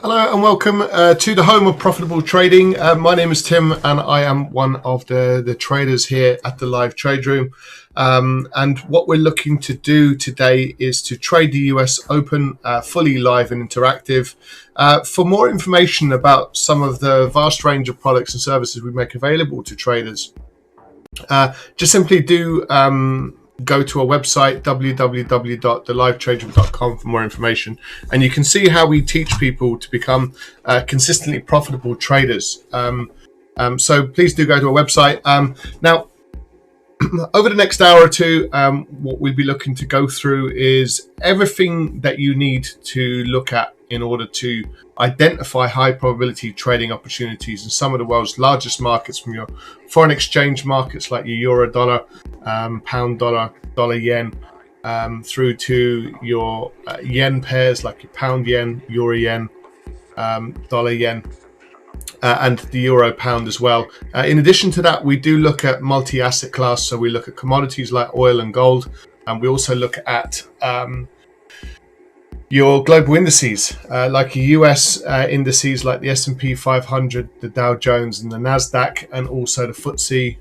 Hello and welcome to the home of profitable trading. My name is Tim and I am one of the traders here at the live trade room. And what we're looking to do today is to trade the US Open fully live and interactive. For more information about some of the vast range of products and services we make available to traders, just simply do go to our website, www.thelivetraderoom.com, for more information. And you can see how we teach people to become consistently profitable traders. So please do go to our website. Now, over the next hour or two, what we'll be looking to go through is everything that you need to look at in order to identify high probability trading opportunities in some of the world's largest markets, from your foreign exchange markets like your euro dollar, pound dollar, dollar yen, through to your yen pairs like your pound yen, euro yen, dollar yen, and the euro pound as well. In addition to that, we do look at multi-asset class, so we look at commodities like oil and gold, and we also look at your global indices, like your US indices, like the S&P 500, the Dow Jones, and the Nasdaq, and also the FTSE,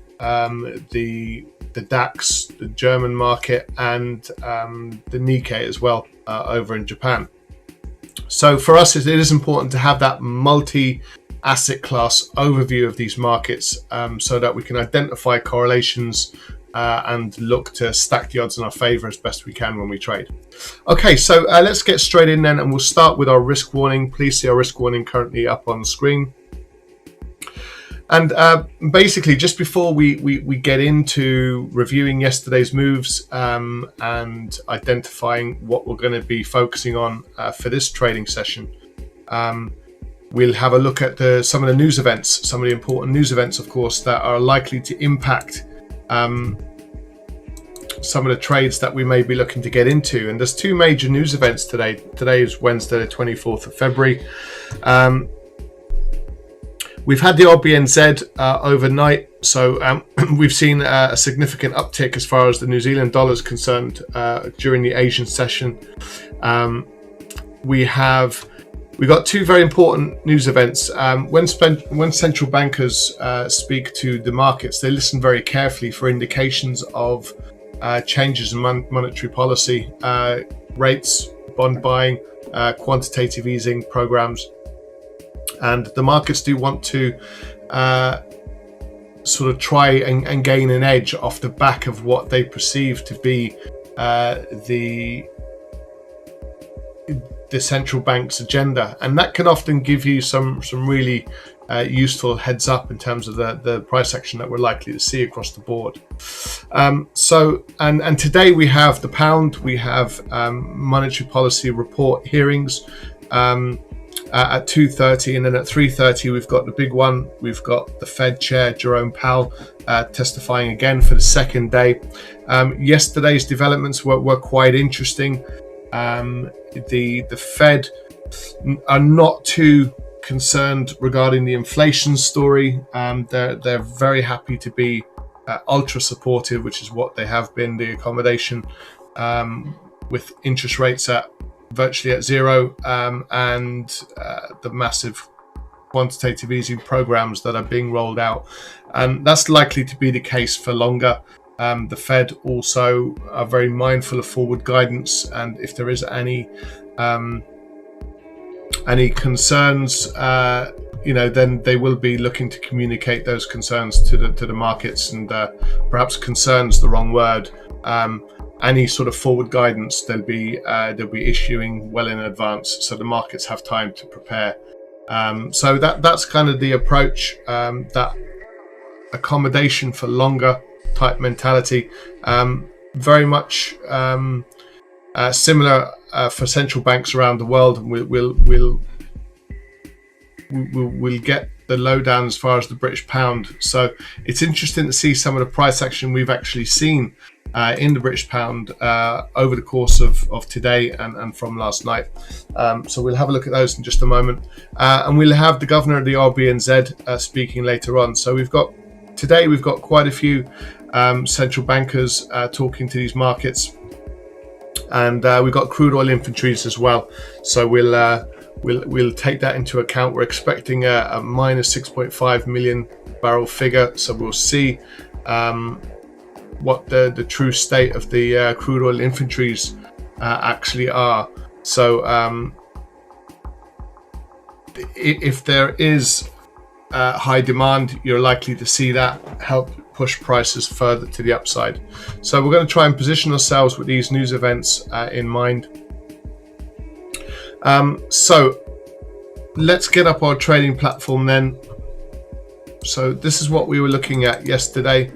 the DAX, the German market, and the Nikkei as well over in Japan. So for us, it is important to have that multi-asset class overview of these markets, so that we can identify correlations and look to stack the odds in our favor as best we can when we trade. Okay, so let's get straight in then, and we'll start with our risk warning. Please see our risk warning currently up on the screen. And basically, just before we get into reviewing yesterday's moves and identifying what we're going to be focusing on for this trading session, we'll have a look at some of the news events, some of the important news events, of course, that are likely to impact some of the trades that we may be looking to get into. And there's two major news events today. Today is Wednesday, the 24th of February. We've had the RBNZ overnight, so we've seen a significant uptick as far as the New Zealand dollar is concerned during the Asian session. We got two very important news events. When central bankers speak to the markets, they listen very carefully for indications of changes in monetary policy, rates, bond buying, quantitative easing programs. And the markets do want to sort of try and gain an edge off the back of what they perceive to be the central bank's agenda, and that can often give you some really useful heads up in terms of the price action that we're likely to see across the board. So today we have the pound, we have monetary policy report hearings at 2:30, and then at 3:30 we've got the big one. We've got the Fed Chair Jerome Powell testifying again for the second day. Yesterday's developments were quite interesting. The Fed are not too concerned regarding the inflation story. They're very happy to be ultra supportive, which is what they have been. The accommodation with interest rates at virtually at zero, and the massive quantitative easing programs that are being rolled out, and that's likely to be the case for longer. The Fed also are very mindful of forward guidance, and if there is any concerns, then they will be looking to communicate those concerns to the markets, and perhaps concerns the wrong word. Any sort of forward guidance they'll be issuing well in advance, so the markets have time to prepare. So that's kind of the approach, that accommodation for longer type mentality, very much similar for central banks around the world. We'll get the lowdown as far as the British pound. So it's interesting to see some of the price action we've actually seen in the British pound over the course of today and from last night. So we'll have a look at those in just a moment, and we'll have the governor of the RBNZ speaking later on. So we've got quite a few central bankers talking to these markets, and we've got crude oil inventories as well. So we'll take that into account. We're expecting a minus 6.5 million barrel figure, so we'll see what the true state of the crude oil inventories actually are. So if there is high demand, you're likely to see that help push prices further to the upside. So we're going to try and position ourselves with these news events in mind. So let's get up our trading platform then. So this is what we were looking at yesterday.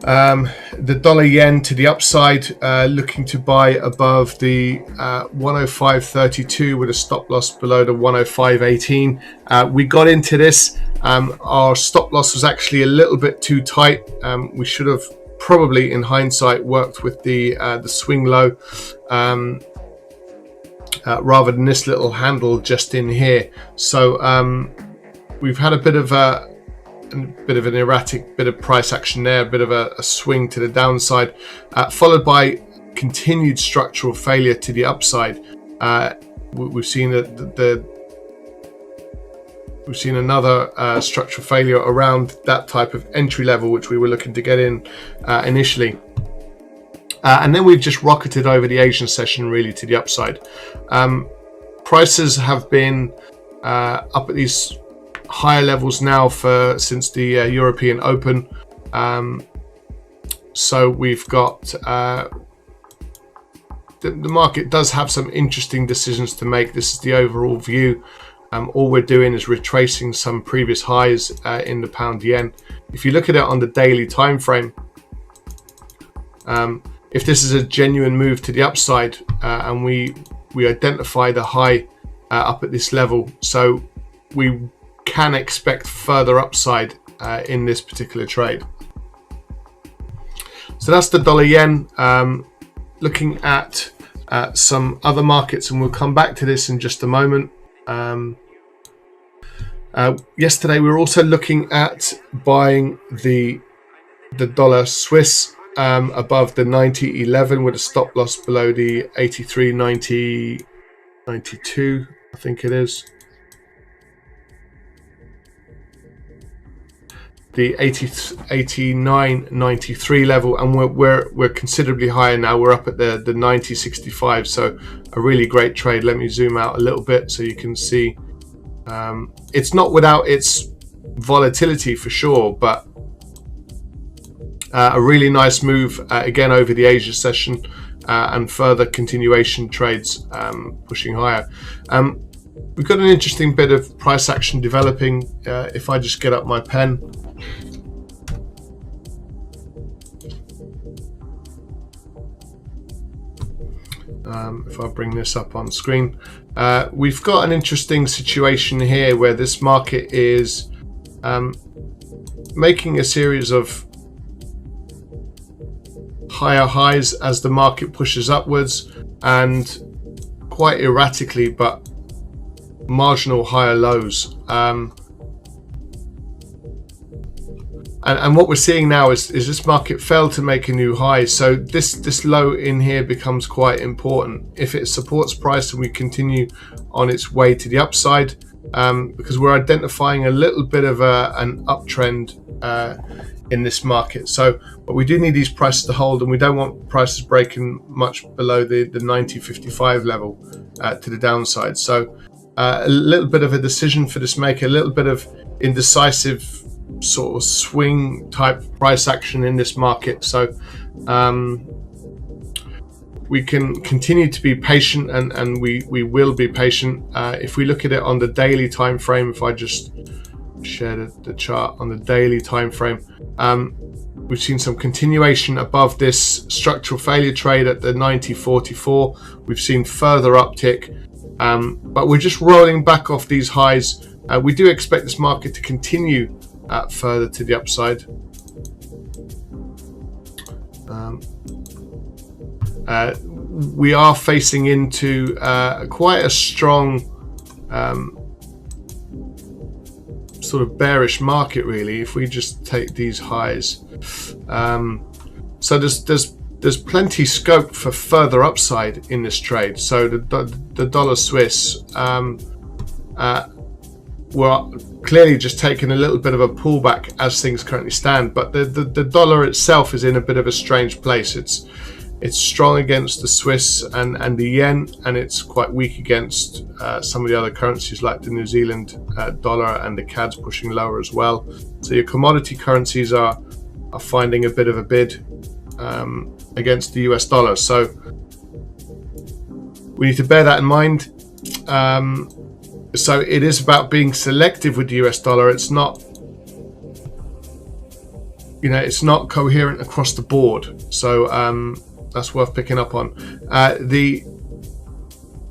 The dollar yen to the upside, looking to buy above the 105.32 with a stop loss below the 105.18. We got into this. Our stop loss was actually a little bit too tight. We should have probably, in hindsight, worked with the swing low rather than this little handle just in here. So we've had a bit of an erratic bit of price action there, a bit of a swing to the downside, followed by continued structural failure to the upside. We've seen we've seen another structural failure around that type of entry level, which we were looking to get in initially. And then we've just rocketed over the Asian session really to the upside. Prices have been up at these higher levels now since the European Open. So we've got the market does have some interesting decisions to make. This is the overall view. All we're doing is retracing some previous highs in the pound yen. If you look at it on the daily time frame, if this is a genuine move to the upside, and we identify the high up at this level, so we can expect further upside in this particular trade. So that's the dollar yen. Looking at some other markets, and we'll come back to this in just a moment. Yesterday we were also looking at buying the dollar Swiss above the 90.11 with a stop loss below the 83.92, I think it is. The 89.93 level, and we're considerably higher now. We're up at the 90.65, so a really great trade. Let me zoom out a little bit so you can see. It's not without its volatility for sure, but a really nice move again over the Asia session, and further continuation trades pushing higher. We've got an interesting bit of price action developing. If I just get up my pen. If I bring this up on screen, we've got an interesting situation here where this market is making a series of higher highs as the market pushes upwards, and quite erratically, but marginal higher lows. And what we're seeing now is this market failed to make a new high. So this low in here becomes quite important. If it supports price and we continue on its way to the upside, because we're identifying a little bit of an uptrend in this market. So, but we do need these prices to hold, and we don't want prices breaking much below the 90.55 level to the downside. So a little bit of a decision for this maker, a little bit of indecisive sort of swing type price action in this market. So we can continue to be patient, and we will be patient. If we look at it on the daily time frame, if I just share the chart on the daily time frame, we've seen some continuation above this structural failure trade at the 90.44. We've seen further uptick, but we're just rolling back off these highs. We do expect this market to continue further to the upside. We are facing into quite a strong sort of bearish market, really. If we just take these highs, so there's plenty scope for further upside in this trade. So the dollar Swiss, we're clearly just taking a little bit of a pullback as things currently stand, but the dollar itself is in a bit of a strange place. It's strong against the Swiss and the yen, and it's quite weak against some of the other currencies like the New Zealand dollar, and the CAD's pushing lower as well. So your commodity currencies are finding a bit of a bid against the US dollar. So we need to bear that in mind. So it is about being selective with the US dollar. It's not, it's not coherent across the board. So that's worth picking up on.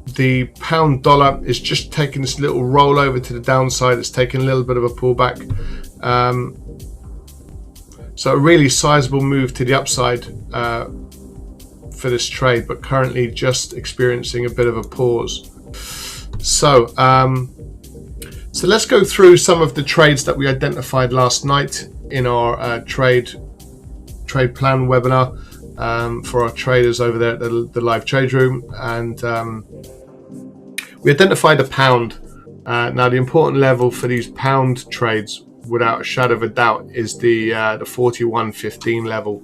The pound dollar is just taking this little roll over to the downside. It's taking a little bit of a pullback. So a really sizable move to the upside for this trade, but currently just experiencing a bit of a pause. So let's go through some of the trades that we identified last night in our trade plan webinar. for our traders over there at the live trade room, and we identified a pound. Now the important level for these pound trades, without a shadow of a doubt, is the 41.15 level.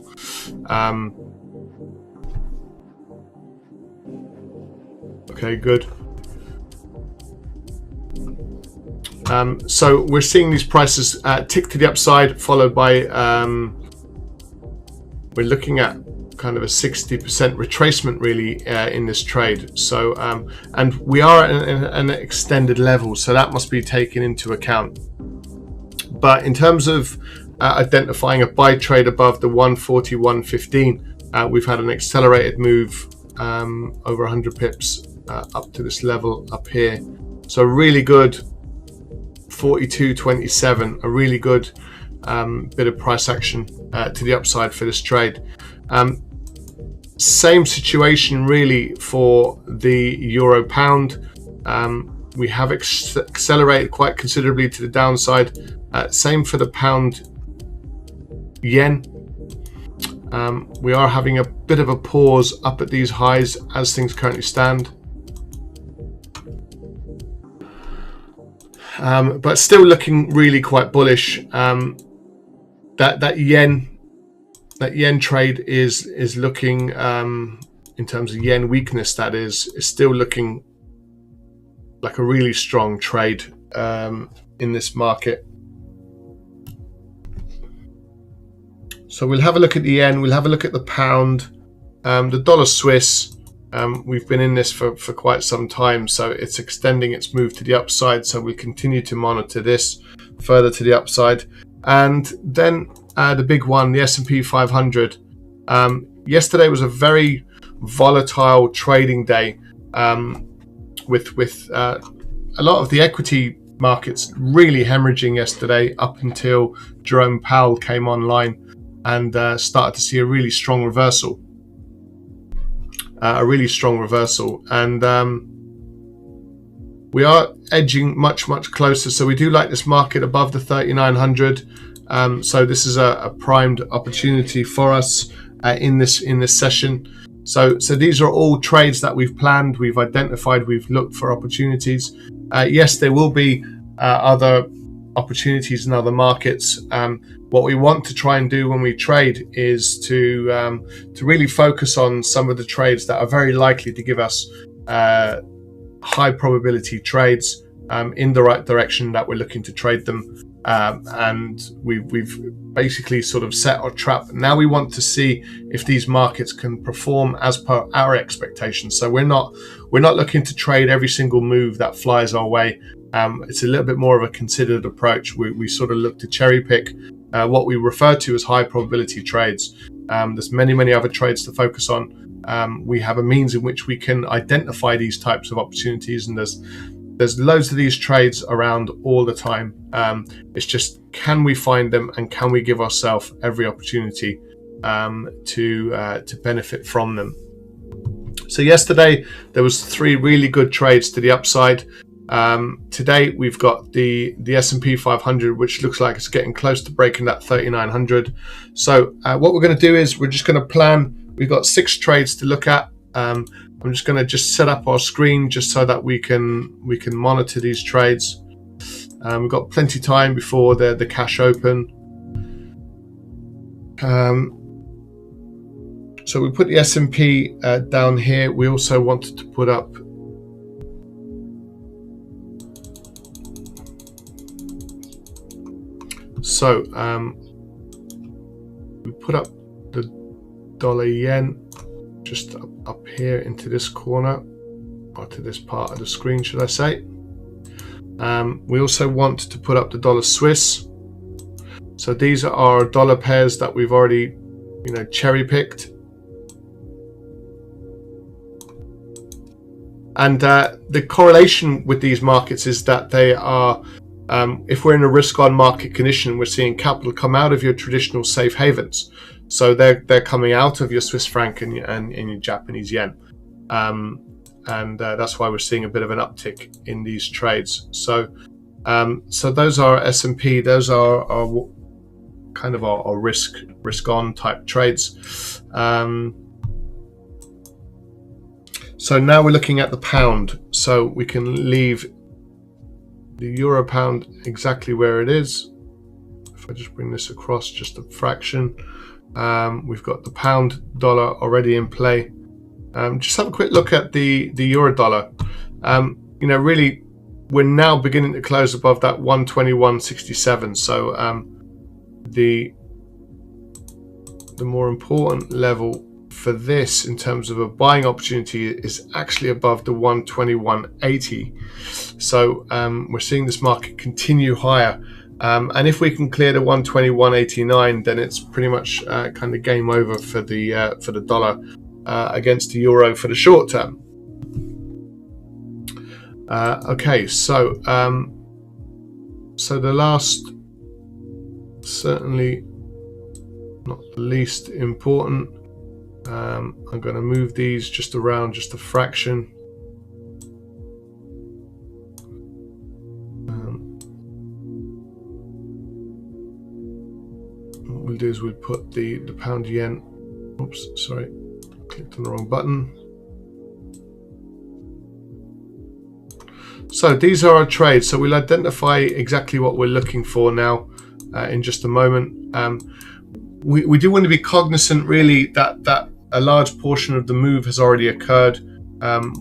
Okay, good. So we're seeing these prices tick to the upside, followed by we're looking at kind of a 60% retracement really in this trade. So and we are at an extended level, so that must be taken into account. But in terms of identifying a buy trade above the 141.15, we've had an accelerated move over 100 pips up to this level up here. So really good 42.27, a really good bit of price action to the upside for this trade. Same situation really for the euro pound. We have accelerated quite considerably to the downside. Same for the pound yen. We are having a bit of a pause up at these highs as things currently stand. But still looking really quite bullish. That yen trade is looking, in terms of yen weakness, that is still looking like a really strong trade in this market. So we'll have a look at the yen, we'll have a look at the pound, the dollar Swiss. We've been in this for quite some time, so it's extending its move to the upside, so we continue to monitor this further to the upside. And then the big one, the S&P 500. Yesterday was a very volatile trading day, with a lot of the equity markets really hemorrhaging yesterday up until Jerome Powell came online and started to see a really strong reversal. And we are edging much closer, so we do like this market above the 3,900. So this is a primed opportunity for us in this session. So these are all trades that we've planned, we've identified, we've looked for opportunities. Yes, there will be other opportunities in other markets. What we want to try and do when we trade is to really focus on some of the trades that are very likely to give us high probability trades in the right direction that we're looking to trade them. And we've basically sort of set our trap. Now we want to see if these markets can perform as per our expectations. So we're not looking to trade every single move that flies our way. It's a little bit more of a considered approach. We sort of look to cherry pick what we refer to as high probability trades. There's many other trades to focus on. We have a means in which we can identify these types of opportunities, and there's loads of these trades around all the time. It's just, can we find them and can we give ourselves every opportunity to benefit from them? So yesterday there was 3 really good trades to the upside. Today we've got the S&P 500, which looks like it's getting close to breaking that 3,900. So what we're going to do is we're just going to plan. We've got 6 trades to look at. I'm just going to set up our screen just so that we can monitor these trades. We've got plenty of time before the cash open. So we put the S&P down here. We also wanted to put up we put up the dollar yen just up here into this corner, or to this part of the screen, should I say. We also want to put up the dollar Swiss. So these are our dollar pairs that we've already, cherry picked. And the correlation with these markets is that they are, if we're in a risk-on market condition, we're seeing capital come out of your traditional safe havens. So they're coming out of your Swiss franc and your Japanese yen. And that's why we're seeing a bit of an uptick in these trades. So those are S&P, those are kind of our risk on type trades. So now we're looking at the pound, so we can leave the euro pound exactly where it is. If I just bring this across just a fraction, we've got the pound dollar already in play. Just have a quick look at the euro dollar. You know, really, we're now beginning to close above that 121.67. So the more important level for this in terms of a buying opportunity is actually above the 121.80. So we're seeing this market continue higher, and if we can clear the 121.89, then it's pretty much kind of game over for the dollar against the euro for the short term. Okay, so the last, certainly not the least important, I'm going to move these just around just a fraction. What we'll do is we'll put the pound yen, oops, sorry, clicked on the wrong button. So these are our trades. So we'll identify exactly what we're looking for now in just a moment. We do want to be cognizant really that a large portion of the move has already occurred.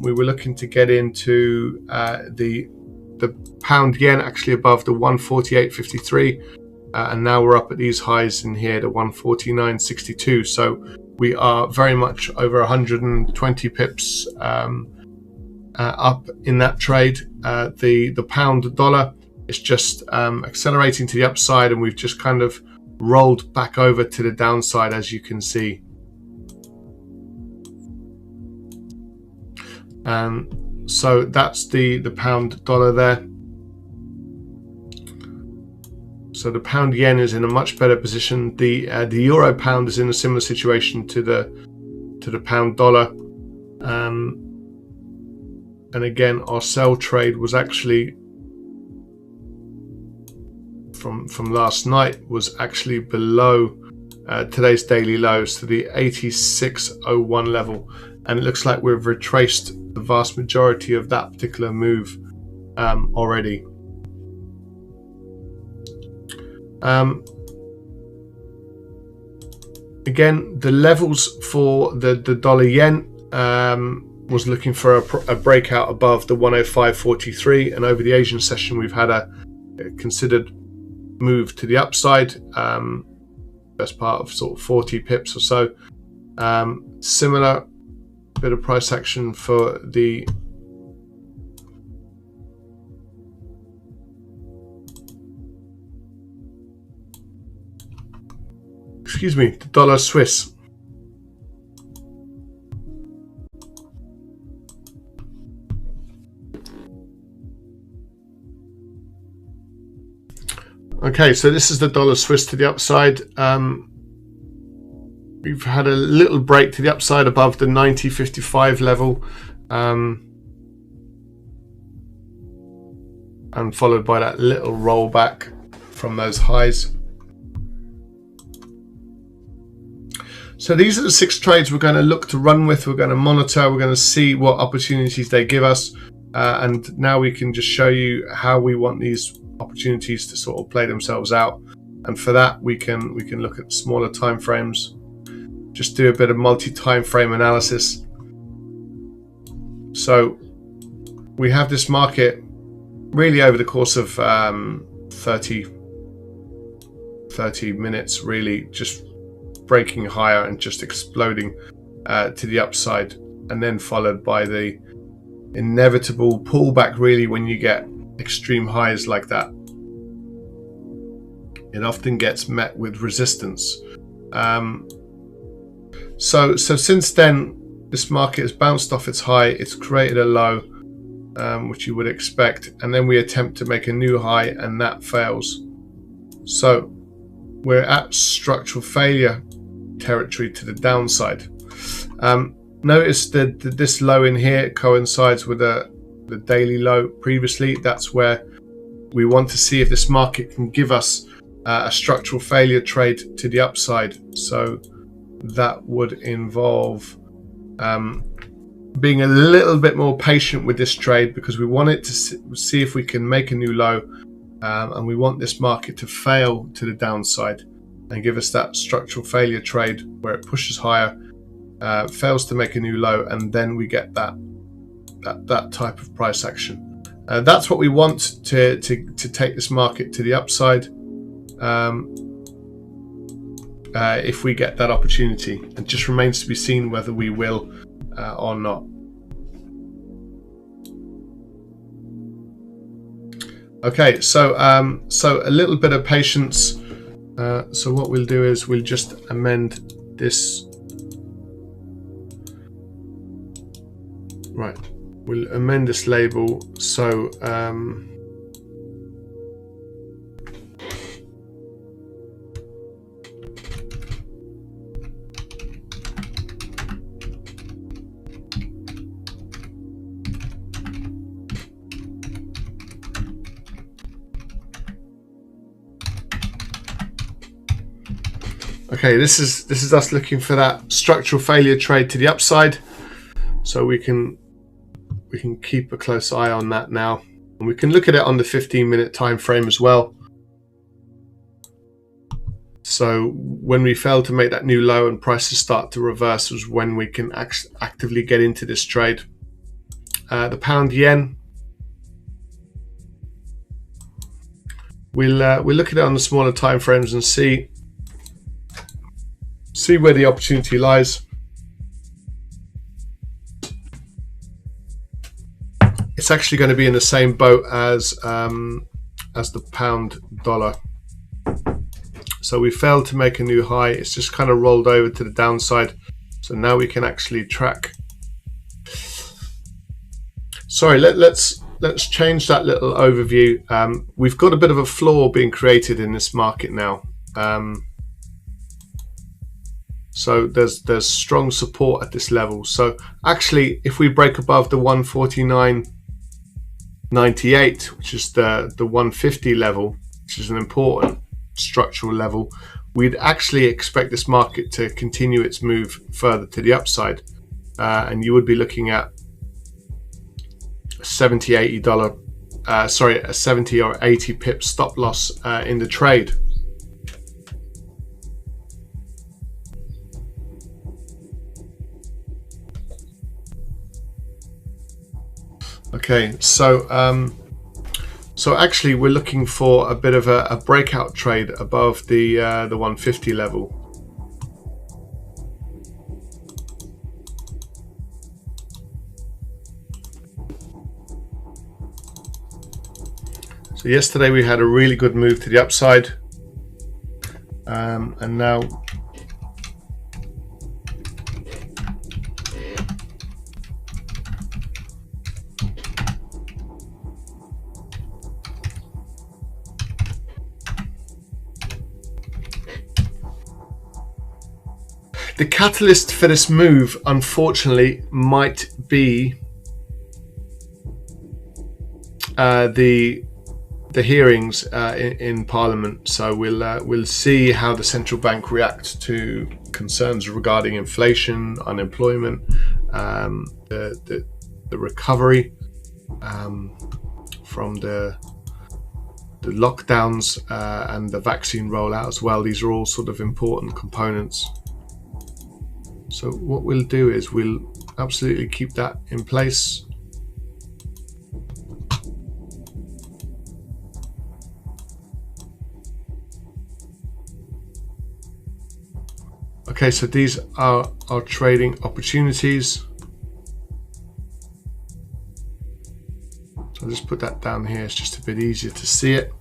We were looking to get into the pound yen actually above the 148.53, and now we're up at these highs in here, the 149.62. So we are very much over 120 pips up in that trade. The pound dollar is just accelerating to the upside, and we've just kind of rolled back over to the downside, as you can see. So that's the pound dollar there. So the pound yen is in a much better position. The euro pound is in a similar situation to the pound dollar. And again, our sell trade was actually from last night was actually below today's daily lows, to the 86.01 level, and it looks like we've retraced the vast majority of that particular move already. Again, the levels for the dollar yen was looking for a breakout above the 105.43, and over the Asian session we've had a considered move to the upside, best part of sort of 40 pips or so. Similar bit of price action for the the dollar Swiss. Okay, so this is the dollar Swiss to the upside. We've had a little break to the upside above the 90.55 level, and followed by that little rollback from those highs. So these are the 6 trades we're going to look to run with. We're going to monitor. We're going to see what opportunities they give us, and now we can just show you how we want these opportunities to sort of play themselves out. And for that, we can look at smaller time frames, just do a bit of multi-time frame analysis. So we have this market really over the course of 30 minutes, really just breaking higher and just exploding to the upside, and then followed by the inevitable pullback. Really, when you get extreme highs like that, it often gets met with resistance. So since then, this market has bounced off its high. It's created a low, which you would expect, and then we attempt to make a new high, and that fails. So we're at structural failure territory to the downside. Notice that this low in here coincides with the daily low previously. That's where we want to see if this market can give us a structural failure trade to the upside. So that would involve being a little bit more patient with this trade, because we want it to see if we can make a new low, and we want this market to fail to the downside and give us that structural failure trade where it pushes higher, fails to make a new low, and then we get that type of price action. That's what we want to take this market to the upside, if we get that opportunity. It just remains to be seen whether we will or not. Okay, so a little bit of patience. So what we'll do is we'll just amend this. Right, we'll amend this label. So okay, this is us looking for that structural failure trade to the upside. So we can keep a close eye on that now, and we can look at it on the 15-minute time frame as well. So when we fail to make that new low and prices start to reverse is when we can actively get into this trade. The pound yen, we'll look at it on the smaller time frames and see where the opportunity lies. It's actually going to be in the same boat as the pound dollar. So we failed to make a new high. It's just kind of rolled over to the downside. So now we can actually track. Sorry, let's change that little overview. We've got a bit of a floor being created in this market now. So there's strong support at this level. So actually, if we break above the 149.98, which is the 150 level, which is an important structural level, we'd actually expect this market to continue its move further to the upside, and you would be looking at a $70 or 80 pip stop loss in the trade. Okay, so actually we're looking for a bit of a breakout trade above the 150 level. So yesterday we had a really good move to the upside, and now the catalyst for this move, unfortunately, might be the hearings in Parliament. So we'll see how the central bank reacts to concerns regarding inflation, unemployment, the recovery from the lockdowns and the vaccine rollout as well. These are all sort of important components. So what we'll do is we'll absolutely keep that in place. Okay, so these are our trading opportunities. So I'll just put that down here. It's just a bit easier to see it.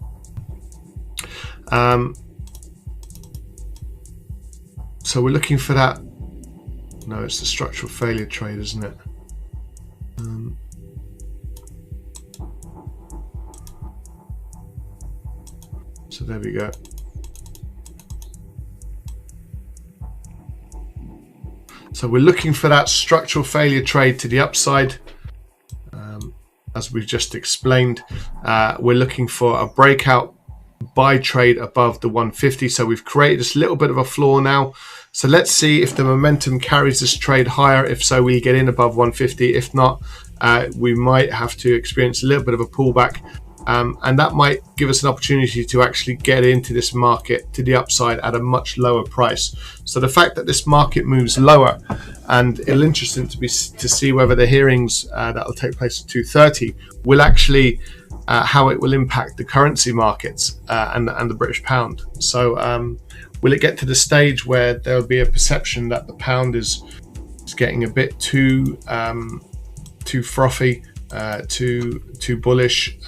So we're looking for that. No, it's the structural failure trade, isn't it? So there we go. So we're looking for that structural failure trade to the upside. As we've just explained, we're looking for a breakout buy trade above the 150. So we've created this little bit of a floor now. So let's see if the momentum carries this trade higher. If so, we get in above 150. If not, we might have to experience a little bit of a pullback. And that might give us an opportunity to actually get into this market to the upside at a much lower price. So the fact that this market moves lower, and it'll interesting to see whether the hearings that will take place at 2:30 will actually how it will impact the currency markets and the British pound. So will it get to the stage where there'll be a perception that the pound is getting a bit too frothy? Too bullish?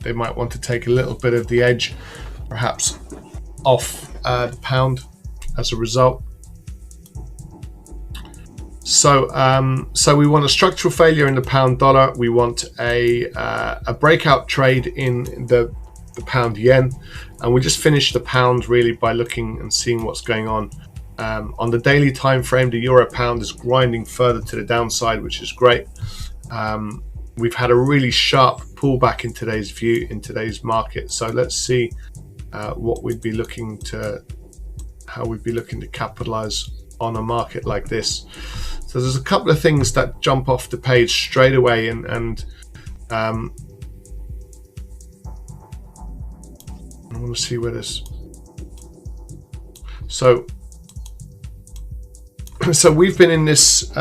They might want to take a little bit of the edge perhaps off the pound as a result. So we want a structural failure in the pound dollar. We want a breakout trade in the pound yen, and we just finish the pound really by looking and seeing what's going on. On the daily time frame, the euro pound is grinding further to the downside, which is great. We've had a really sharp pullback in today's market. So let's see what we'd be looking to, how we'd be looking to capitalize on a market like this. So there's a couple of things that jump off the page straight away, and I want to see where this. So we've been in this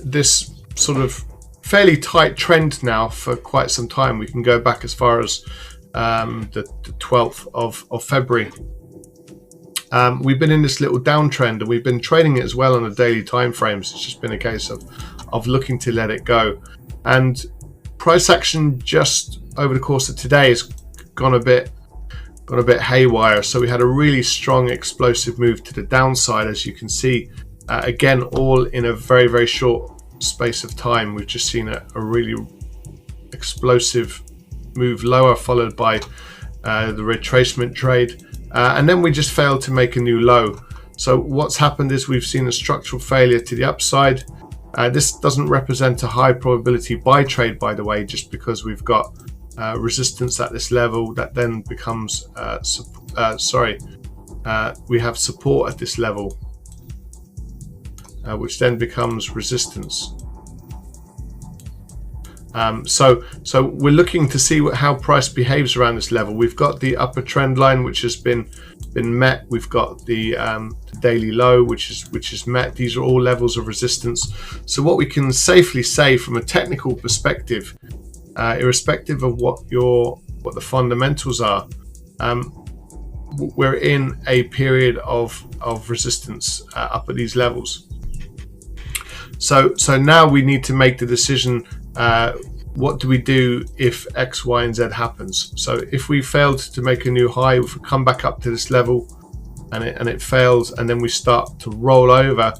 this sort of fairly tight trend now for quite some time. We can go back as far as the 12th of February. We've been in this little downtrend, and we've been trading it as well on a daily time frames. It's just been a case of looking to let it go. And price action just over the course of today has gone a bit haywire. So we had a really strong explosive move to the downside, as you can see. Again, all in a very, very short space of time. We've just seen a really explosive move lower, followed by the retracement trade, and then we just failed to make a new low. So what's happened is we've seen a structural failure to the upside. This doesn't represent a high probability buy trade, by the way, just because we've got resistance at this level that then becomes we have support at this level, which then becomes resistance. So we're looking to see how price behaves around this level. We've got the upper trend line, which has been met. We've got the daily low, which is met. These are all levels of resistance. So what we can safely say from a technical perspective, irrespective of what the fundamentals are, we're in a period of resistance up at these levels. So now we need to make the decision. What do we do if X, Y, and Z happens? So if we failed to make a new high, if we come back up to this level and it fails, and then we start to roll over,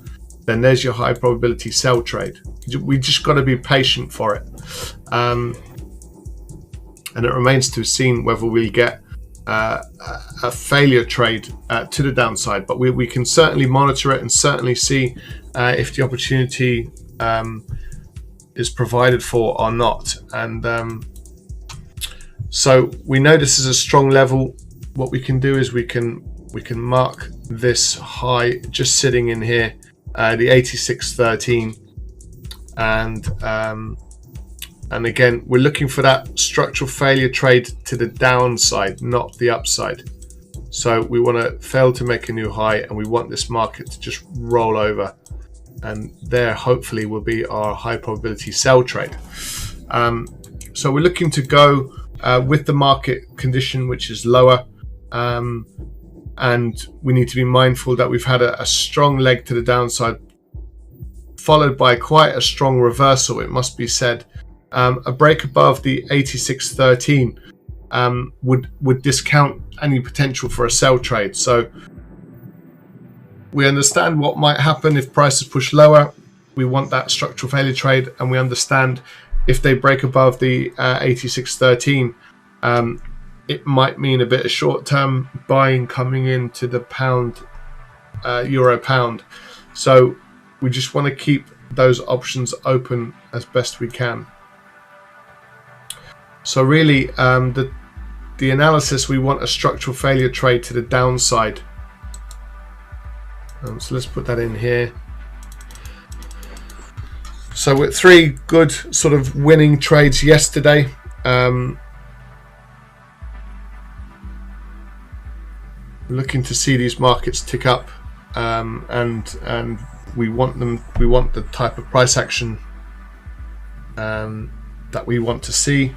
then there's your high probability sell trade. We just got to be patient for it, and it remains to be seen whether we get a failure trade to the downside. But we can certainly monitor it and certainly see if the opportunity is provided for or not. And so we know this is a strong level. What we can do is we can mark this high just sitting in here, the 86.13, and again we're looking for that structural failure trade to the downside, not the upside. So we want to fail to make a new high, and we want this market to just roll over, and there hopefully will be our high probability sell trade. So we're looking to go with the market condition, which is lower, and we need to be mindful that we've had a strong leg to the downside, followed by quite a strong reversal, it must be said. A break above the 86.13 would discount any potential for a sell trade. So we understand what might happen if prices push lower. We want that structural failure trade, and we understand if they break above the 86.13, it might mean a bit of short-term buying coming into the pound, euro pound. So we just want to keep those options open as best we can. So really, the the analysis, we want a structural failure trade to the downside. So let's put that in here. So with 3 good sort of winning trades yesterday, looking to see these markets tick up, and we want the type of price action that we want to see.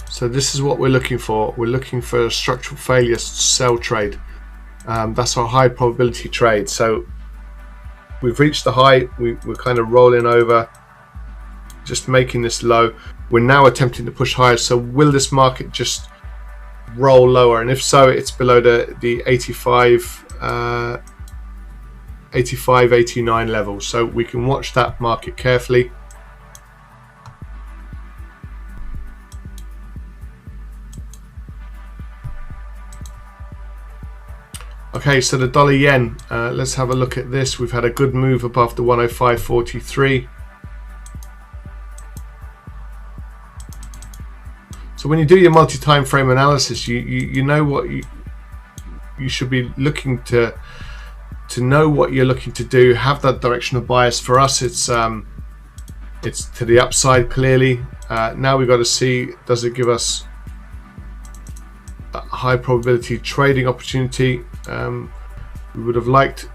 So this is what we're looking for. We're looking for a structural failure sell trade. That's our high probability trade. So we've reached the high. We're kind of rolling over, just making this low. We're now attempting to push higher. So will this market just roll lower? And if so, it's below the 85, 89 level. So we can watch that market carefully. Okay, so the dollar yen, let's have a look at this. We've had a good move above the 105.43. So when you do your multi-time frame analysis, you know what you should be looking to know what you're looking to do. Have that directional bias. For us, it's to the upside clearly. Now we've got to see, does it give us a high probability trading opportunity? We would have liked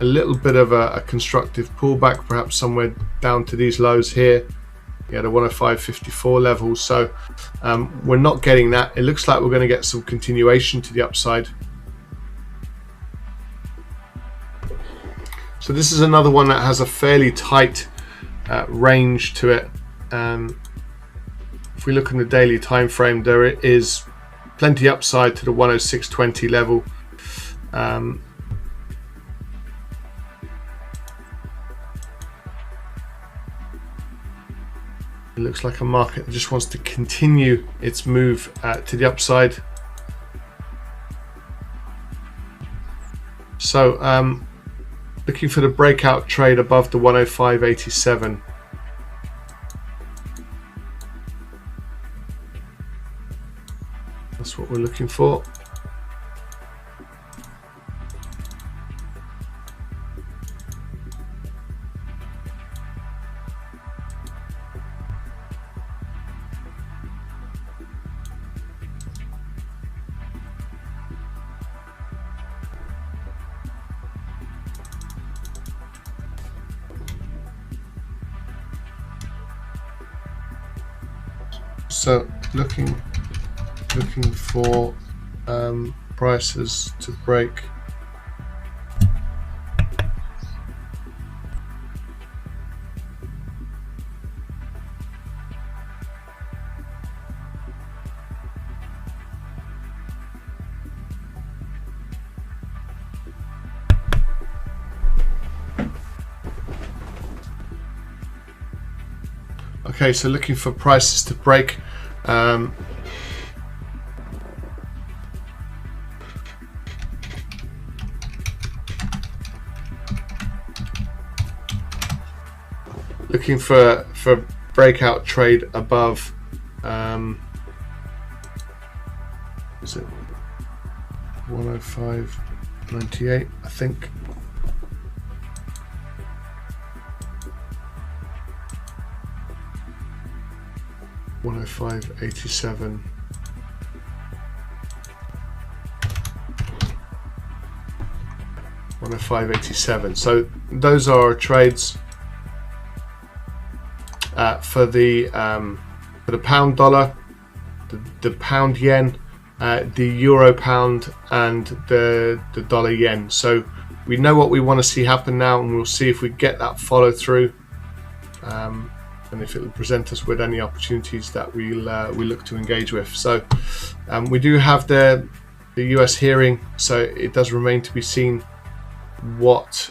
a little bit of a constructive pullback, perhaps somewhere down to these lows here, the 105.54 level. So we're not getting that. It looks like we're going to get some continuation to the upside. So this is another one that has a fairly tight range to it. If we look on the daily time frame, there is plenty upside to the 106.20 level. It looks like a market that just wants to continue its move to the upside. So looking for the breakout trade above the 105.87. That's what we're looking for. So looking for prices to break Okay, so looking for prices to break. Looking for breakout trade above is it 105.98, I think. $105.87. $105.87. So those are our trades for the pound dollar, the pound yen, the euro pound, and the dollar yen. So we know what we want to see happen now, and we'll see if we get that follow through. And if it will present us with any opportunities that we look to engage with. So we do have the US hearing, so it does remain to be seen what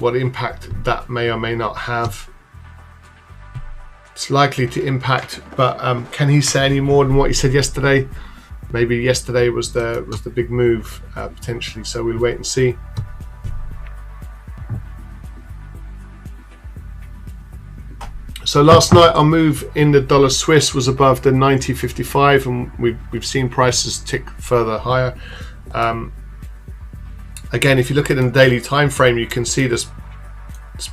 impact that may or may not have. It's likely to impact, but can he say any more than what he said yesterday? Maybe yesterday was the big move potentially. So we'll wait and see. So last night our move in the dollar Swiss was above the 90.55, and we've seen prices tick further higher. Again, if you look at it in the daily time frame, you can see there's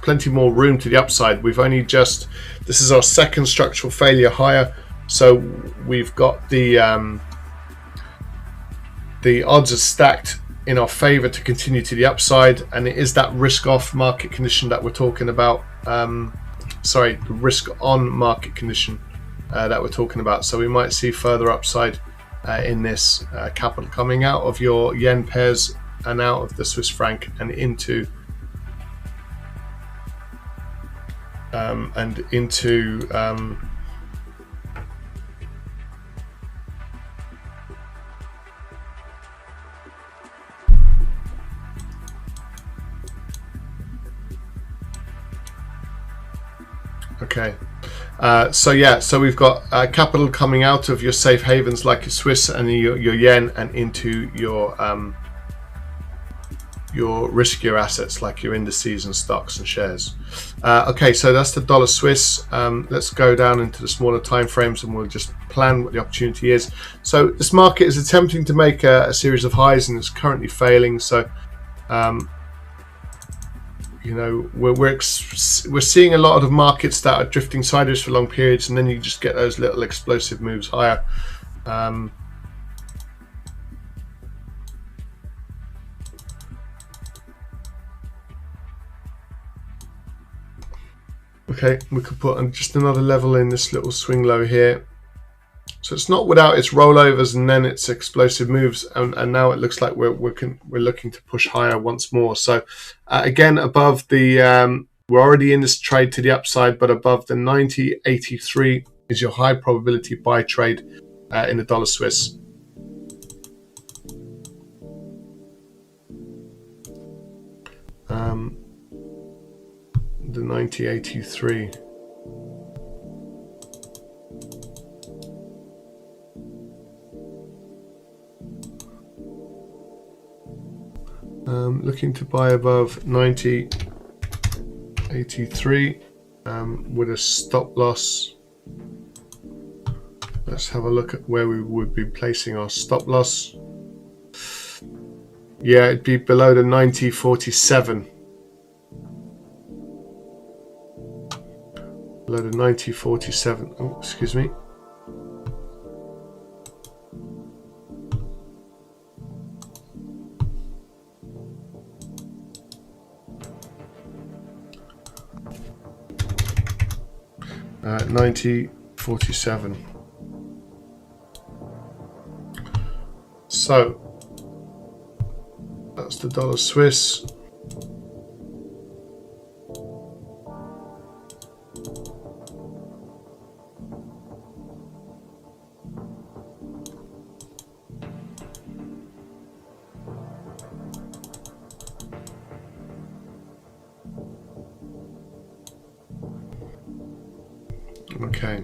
plenty more room to the upside. We've only just, this is our second structural failure higher, so we've got the odds are stacked in our favor to continue to the upside, and it is that risk off market condition that we're talking about. Sorry, the risk on market condition that we're talking about. So we might see further upside in this capital coming out of your yen pairs and out of the Swiss franc and into okay. So yeah, so we've got capital coming out of your safe havens like your Swiss and your yen and into your riskier assets like your indices and stocks and shares. Okay, so that's the dollar Swiss. Let's go down into the smaller time frames and we'll just plan what the opportunity is. So this market is attempting to make a series of highs and it's currently failing. So you know, we're seeing a lot of markets that are drifting sideways for long periods, and then you just get those little explosive moves higher. Okay, we could put just another level in this little swing low here. So it's not without its rollovers and then its explosive moves, and now it looks like we're looking to push higher once more. So again, above the we're already in this trade to the upside, but above the 90.83 is your high probability buy trade in the dollar Swiss. The 90.83. Looking to buy above 90.83 with a stop loss. Let's have a look at where we would be placing our stop loss. Yeah, it'd be below the 90.47. Below the 90.47. Oh, excuse me. At 90.47. So that's the dollar Swiss. Okay.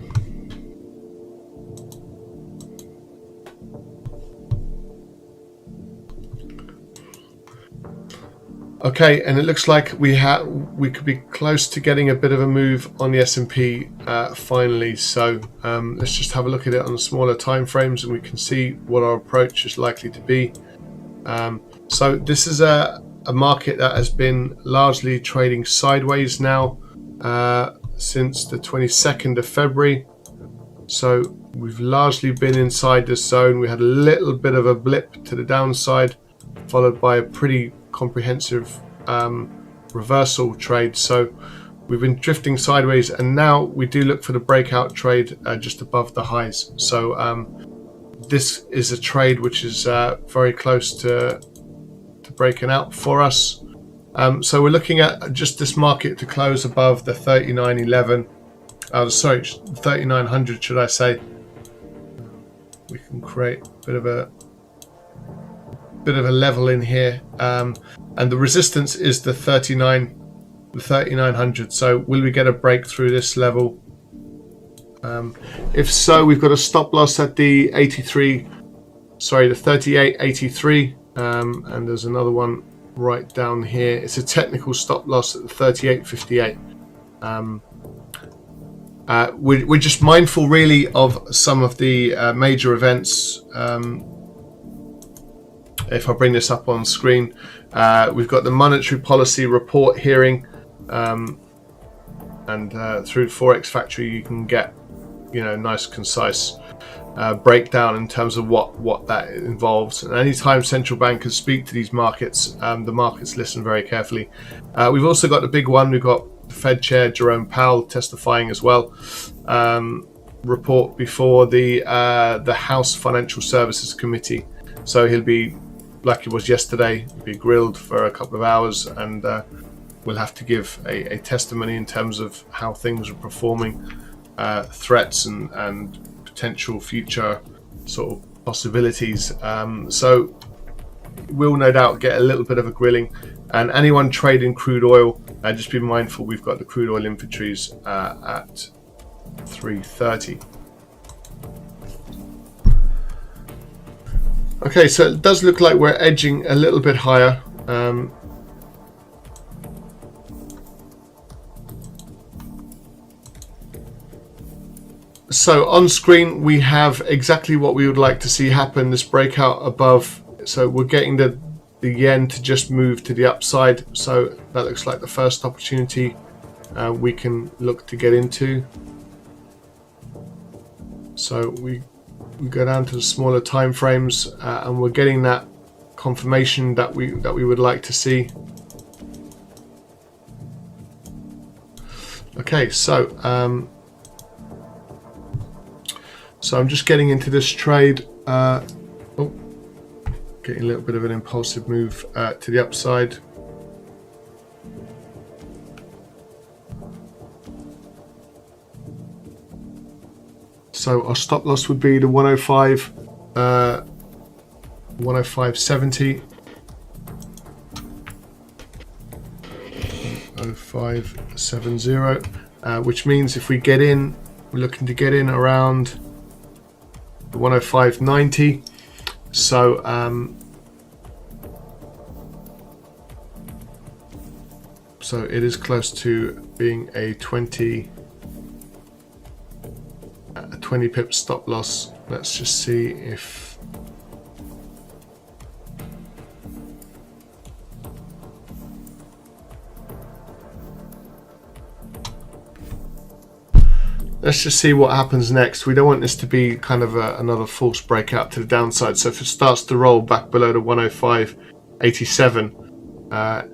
Okay, and it looks like we could be close to getting a bit of a move on the S&P finally. So let's just have a look at it on the smaller time frames, and we can see what our approach is likely to be. So this is a market that has been largely trading sideways now since the 22nd of February. So we've largely been inside this zone. We had a little bit of a blip to the downside, followed by a pretty comprehensive reversal trade. So we've been drifting sideways, and now we do look for the breakout trade just above the highs. So this is a trade which is very close to breaking out for us. So we're looking at just this market to close above the 39.11. Sorry, 3900, should I say? We can create a bit of a bit of a level in here, and the resistance is the 3900. So will we get a break through this level? If so, we've got a stop loss at the 3883, and there's another one right down here. It's a technical stop loss at the 3858. We're just mindful really of some of the major events. If I bring this up on screen, we've got the monetary policy report hearing, and through Forex Factory you can get, nice concise breakdown in terms of what that involves. And anytime central bankers speak to these markets, the markets listen very carefully. We've also got the big one. We've got Fed Chair Jerome Powell testifying as well. Report before the House Financial Services Committee. So he'll be, like it was yesterday, be grilled for a couple of hours, and we'll have to give a testimony in terms of how things are performing, threats and potential future sort of possibilities. So we'll no doubt get a little bit of a grilling. And anyone trading crude oil, just be mindful, we've got the crude oil inventories at 330. Okay, so it does look like we're edging a little bit higher. So on screen we have exactly what we would like to see happen, this breakout above. So we're getting the yen to just move to the upside. So that looks like the first opportunity we can look to get into. So we go down to the smaller time frames, and we're getting that confirmation that we would like to see. Okay, so I'm just getting into this trade. Getting a little bit of an impulsive move to the upside. So our stop loss would be the 105, 105.70, 105.70, which means if we get in, we're looking to get in around the 105.90. So so it is close to being a 20 pip stop loss. Let's just see if let's just see what happens next. We don't want this to be kind of another false breakout to the downside. So if it starts to roll back below the 105.87,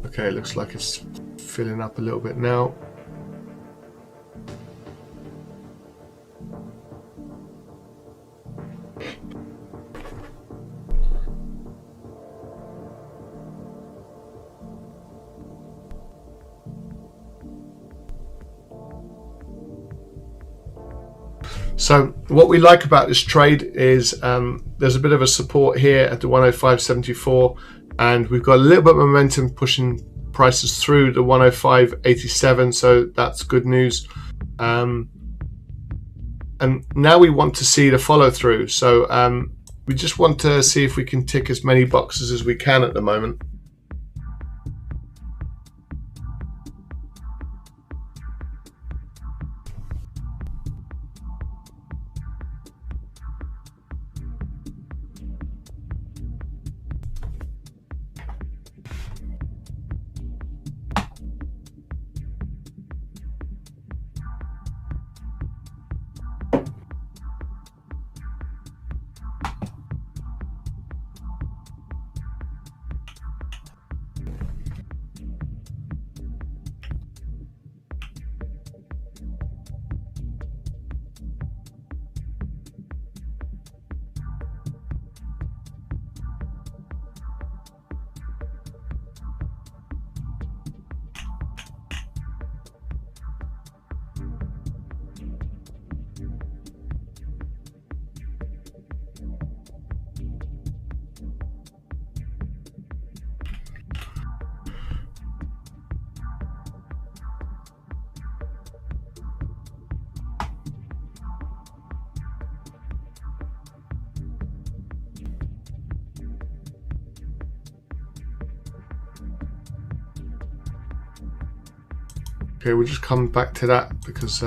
okay, it looks like it's filling up a little bit now. So what we like about this trade is there's a bit of a support here at the 105.74, and we've got a little bit of momentum pushing prices through the 105.87, so that's good news. And now we want to see the follow through. So we just want to see if we can tick as many boxes as we can at the moment. Okay, we'll just come back to that because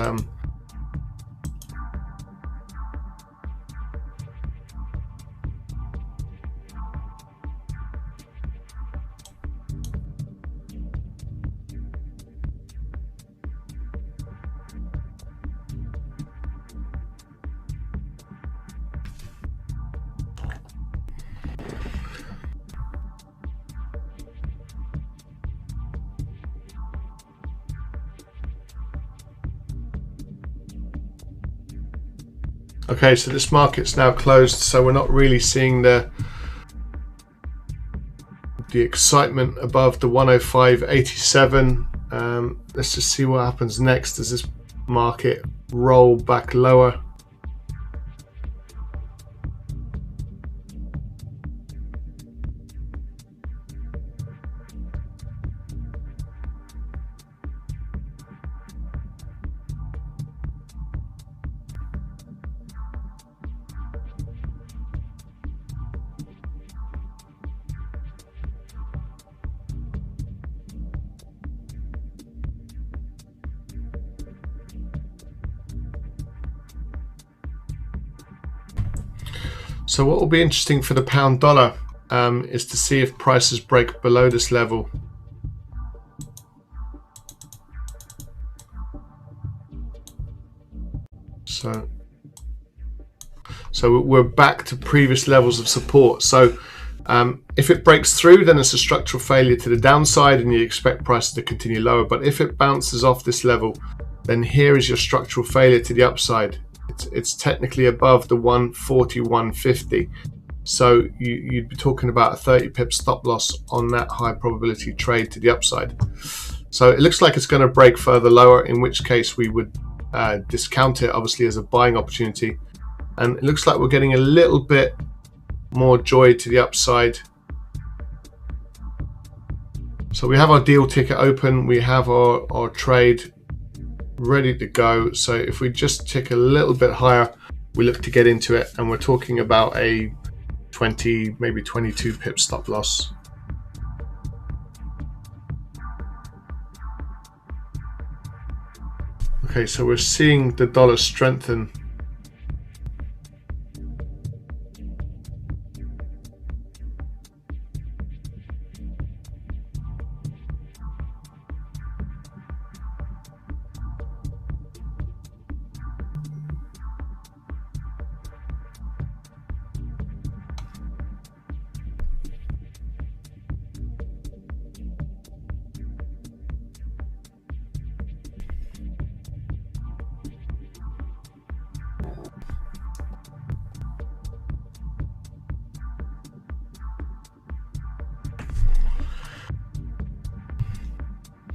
okay, so this market's now closed, so we're not really seeing the excitement above the 105.87. Let's just see what happens next. Does this market roll back lower? So what will be interesting for the pound dollar is to see if prices break below this level. So we're back to previous levels of support. So if it breaks through, then it's a structural failure to the downside and you expect prices to continue lower. But if it bounces off this level, then here is your structural failure to the upside. It's technically above the 140, 150. So you'd be talking about a 30 pip stop loss on that high probability trade to the upside. So it looks like it's going to break further lower, in which case we would discount it obviously as a buying opportunity. And it looks like we're getting a little bit more joy to the upside. So we have our deal ticket open, we have our trade ready to go. So if we just tick a little bit higher, we look to get into it, and we're talking about a 20, maybe 22 pip stop loss. Okay, so we're seeing the dollar strengthen.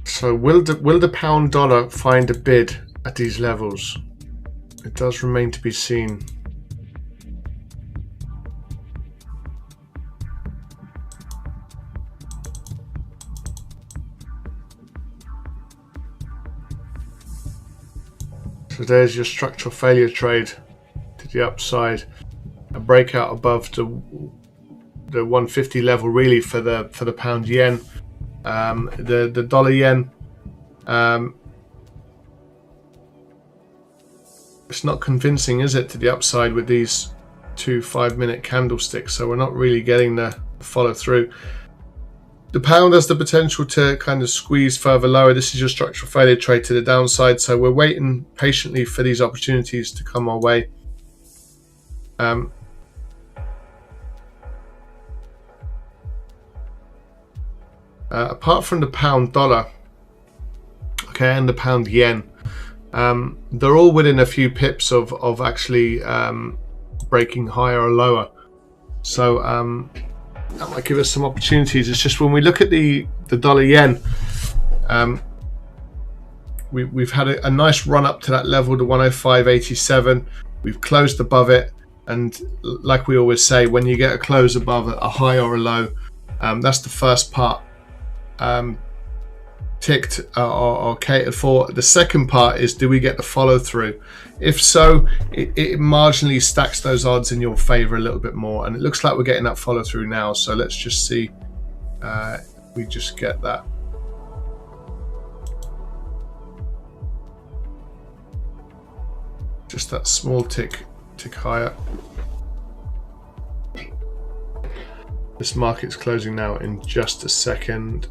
So will the pound dollar find a bid at these levels? It does remain to be seen. So there's your structural failure trade to the upside, a breakout above the 150 level really for the pound yen. The dollar yen, it's not convincing, is it, to the upside with these 2 5-minute candlesticks? So we're not really getting the follow through. The pound has the potential to kind of squeeze further lower. This is your structural failure trade to the downside. So we're waiting patiently for these opportunities to come our way. Apart from the pound dollar, okay, and the pound yen, they're all within a few pips of actually breaking higher or lower. So that might give us some opportunities. It's just when we look at the dollar yen, we've had a nice run up to that level, the 105.87. We've closed above it, and like we always say, when you get a close above a high or a low, that's the first part ticked or catered for. The second part is, do we get the follow through? If so, it marginally stacks those odds in your favor a little bit more, and it looks like we're getting that follow through now. So let's just see if we just get that. just that small tick higher. This market's closing now in just a second.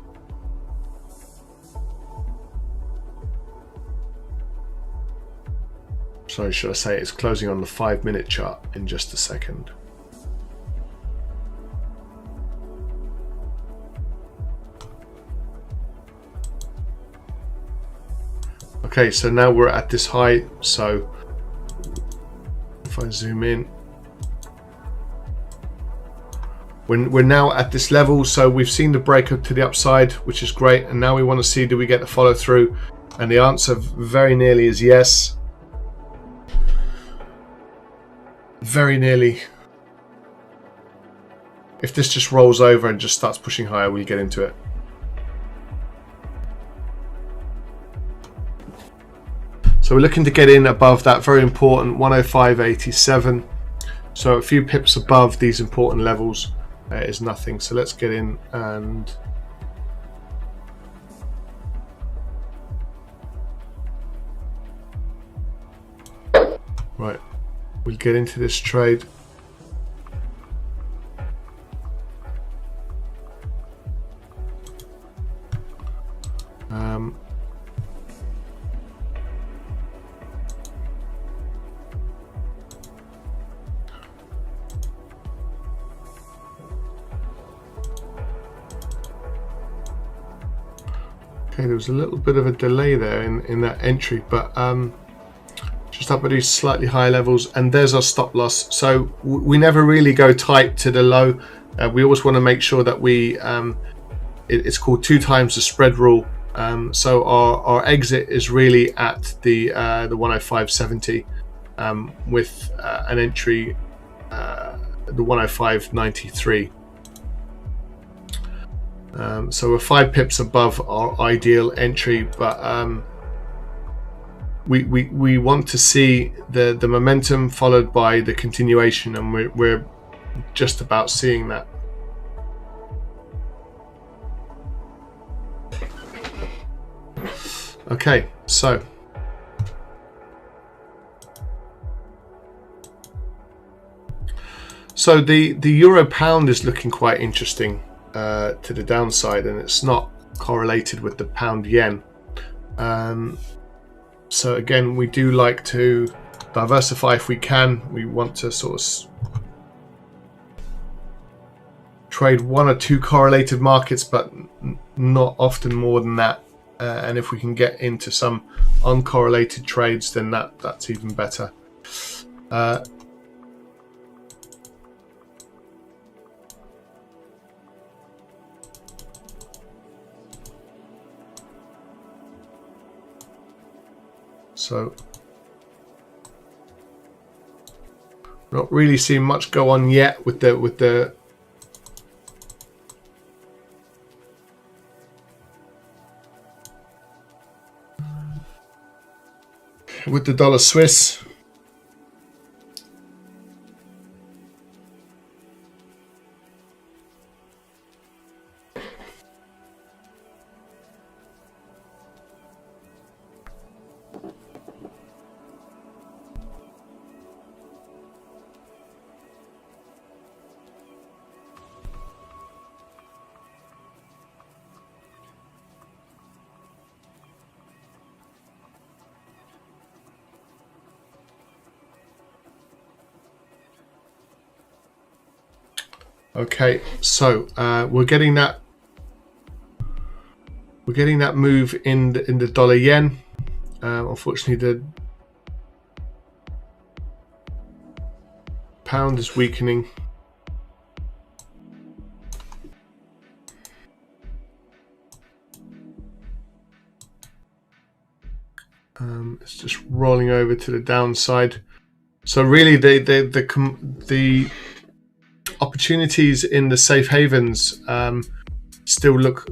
Sorry, should I say it's closing on the 5-minute chart in just a second. Okay, so now we're at this high. So if I zoom in, we're now at this level. So we've seen the break up to the upside, which is great. And now we want to see, do we get the follow through? And the answer very nearly is yes. Very nearly. If this just rolls over and just starts pushing higher, we'll get into it. So we're looking to get in above that very important 105.87. So a few pips above these important levels is nothing. So let's get in and right, we'll get into this trade. Okay, there was a little bit of a delay there in that entry, but just up at these slightly higher levels, and there's our stop loss. So we never really go tight to the low. We always want to make sure that we it's called 2 times the spread rule. So our exit is really at the 105.70 with an entry the 105.93. So we're 5 pips above our ideal entry, but we want to see the momentum followed by the continuation, and we're just about seeing that. Okay, so the euro pound is looking quite interesting to the downside, and it's not correlated with the pound yen. So again, we do like to diversify if we can. We want to sort of trade 1 or 2 correlated markets, but not often more than that. And if we can get into some uncorrelated trades, then that's even better. So not really seeing much go on yet with the dollar Swiss. Okay, so we're getting that move in the dollar yen. Unfortunately, the pound is weakening. It's just rolling over to the downside. So really, the opportunities in the safe havens still look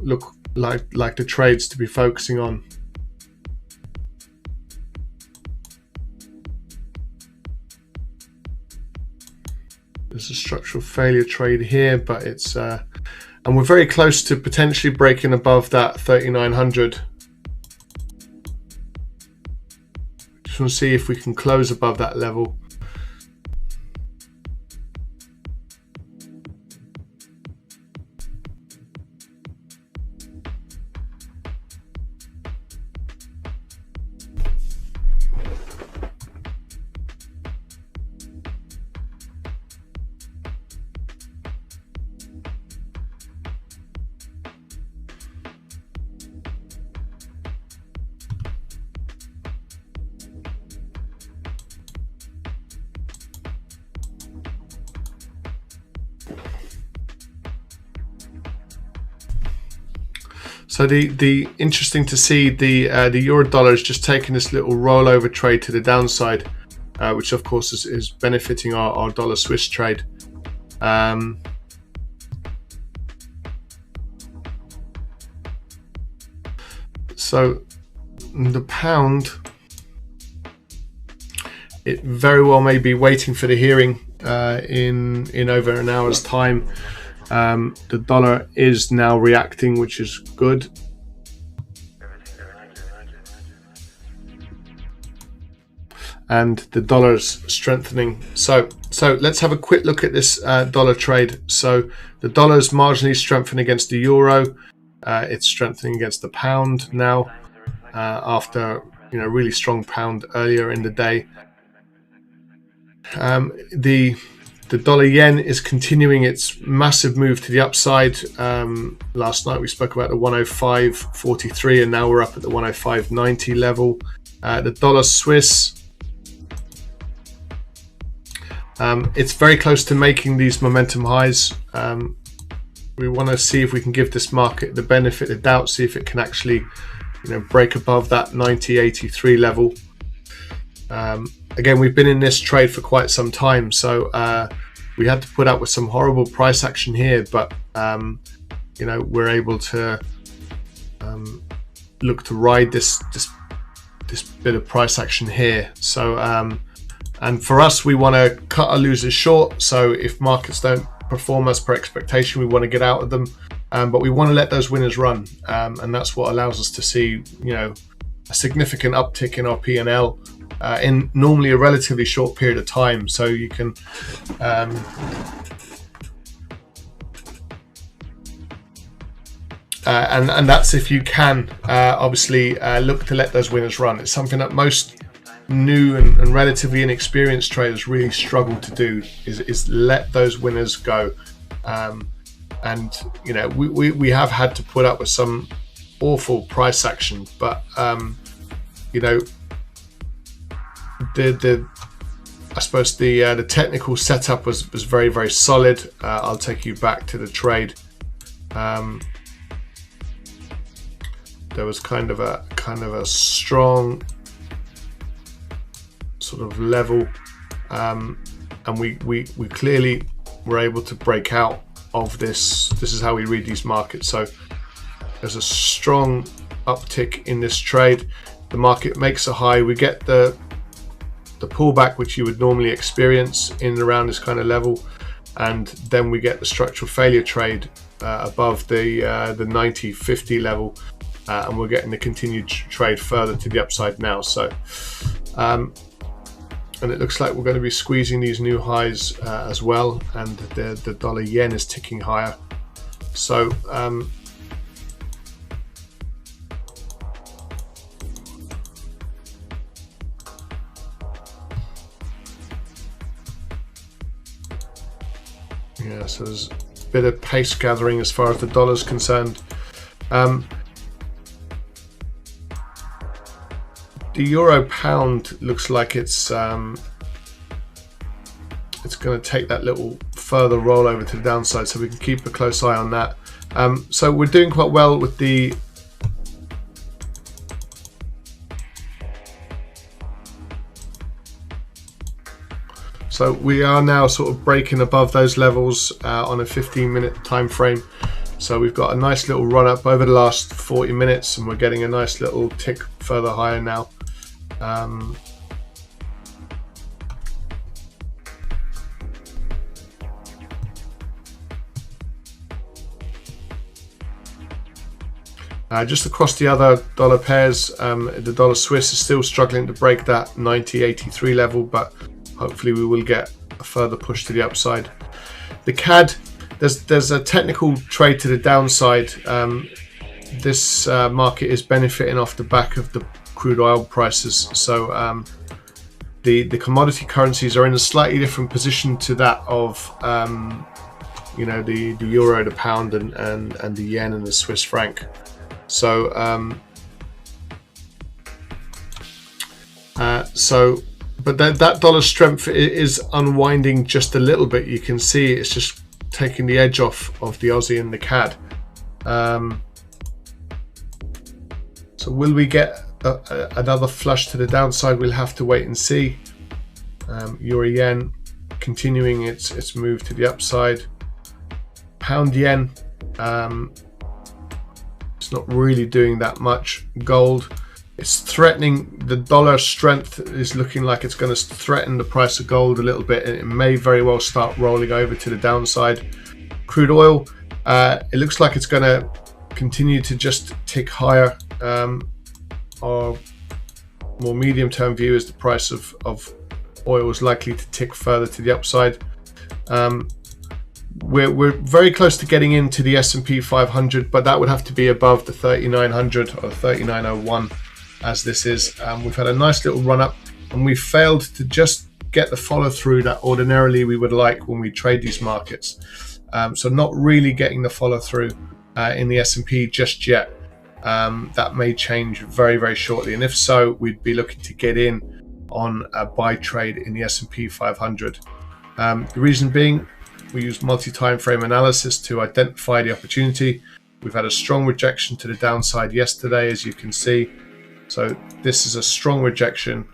like the trades to be focusing on. There's a structural failure trade here, but it's and we're very close to potentially breaking above that 3,900. just want to see if we can close above that level. So the interesting to see the euro dollar is just taking this little rollover trade to the downside, which of course is benefiting our dollar Swiss trade. So the pound, it very well may be waiting for the hearing in over an hour's time. The dollar is now reacting, which is good. And the dollar's strengthening. So let's have a quick look at this dollar trade. So the dollar's marginally strengthened against the euro. It's strengthening against the pound now, after really strong pound earlier in the day. The dollar yen is continuing its massive move to the upside. Last night we spoke about the 105.43, and now we're up at the 105.90 level. The dollar Swiss, it's very close to making these momentum highs. We want to see if we can give this market the benefit of the doubt, see if it can actually break above that 90.83 level. Again, we've been in this trade for quite some time, so we had to put up with some horrible price action here, but we're able to look to ride this bit of price action here. So and for us, we want to cut our losers short. So if markets don't perform as per expectation, we want to get out of them, but we want to let those winners run, and that's what allows us to see a significant uptick in our P&L in normally a relatively short period of time. So you can and that's if you can obviously look to let those winners run. It's something that most new and relatively inexperienced traders really struggle to do, is let those winners go. And we have had to put up with some awful price action, but I suppose the technical setup was very, very solid. I'll take you back to the trade. There was kind of a strong sort of level, and we clearly were able to break out of this. This is how we read these markets. So there's a strong uptick in this trade. The market makes a high. We get the pullback which you would normally experience in and around this kind of level, and then we get the structural failure trade above the 90.50 level, and we're getting the continued trade further to the upside now. So and it looks like we're going to be squeezing these new highs as well, and the dollar yen is ticking higher. So yeah, so there's a bit of pace gathering as far as the dollar's concerned. The euro pound looks like it's going to take that little further rollover to the downside, so we can keep a close eye on that. So we're doing quite well with the so we are now sort of breaking above those levels on a 15-minute time frame. So we've got a nice little run up over the last 40 minutes, and we're getting a nice little tick further higher now. Just across the other dollar pairs, the dollar Swiss is still struggling to break that 90.83 level, but hopefully we will get a further push to the upside. The CAD, there's a technical trade to the downside. This market is benefiting off the back of the crude oil prices, so the commodity currencies are in a slightly different position to that of you know, the euro, the pound, and the yen and the Swiss franc. So but that dollar strength is unwinding just a little bit. You can see it's just taking the edge off of the Aussie and the CAD. So will we get another flush to the downside? We'll have to wait and see. Euro yen continuing its move to the upside. Pound yen, it's not really doing that much. Gold, it's threatening. The dollar strength is looking like it's going to threaten the price of gold a little bit, and it may very well start rolling over to the downside. Crude oil, it looks like it's going to continue to just tick higher. Our more medium-term view is the price of oil is likely to tick further to the upside. We're very close to getting into the S&P 500, but that would have to be above the 3900 or 3901 as this is. We've had a nice little run up, and we've failed to just get the follow through that ordinarily we would like when we trade these markets. So not really getting the follow through in the S&P just yet. That may change very, very shortly, and if so, we'd be looking to get in on a buy trade in the S&P 500. The reason being, we use multi-time frame analysis to identify the opportunity. We've had a strong rejection to the downside yesterday, as you can see. So this is a strong rejection,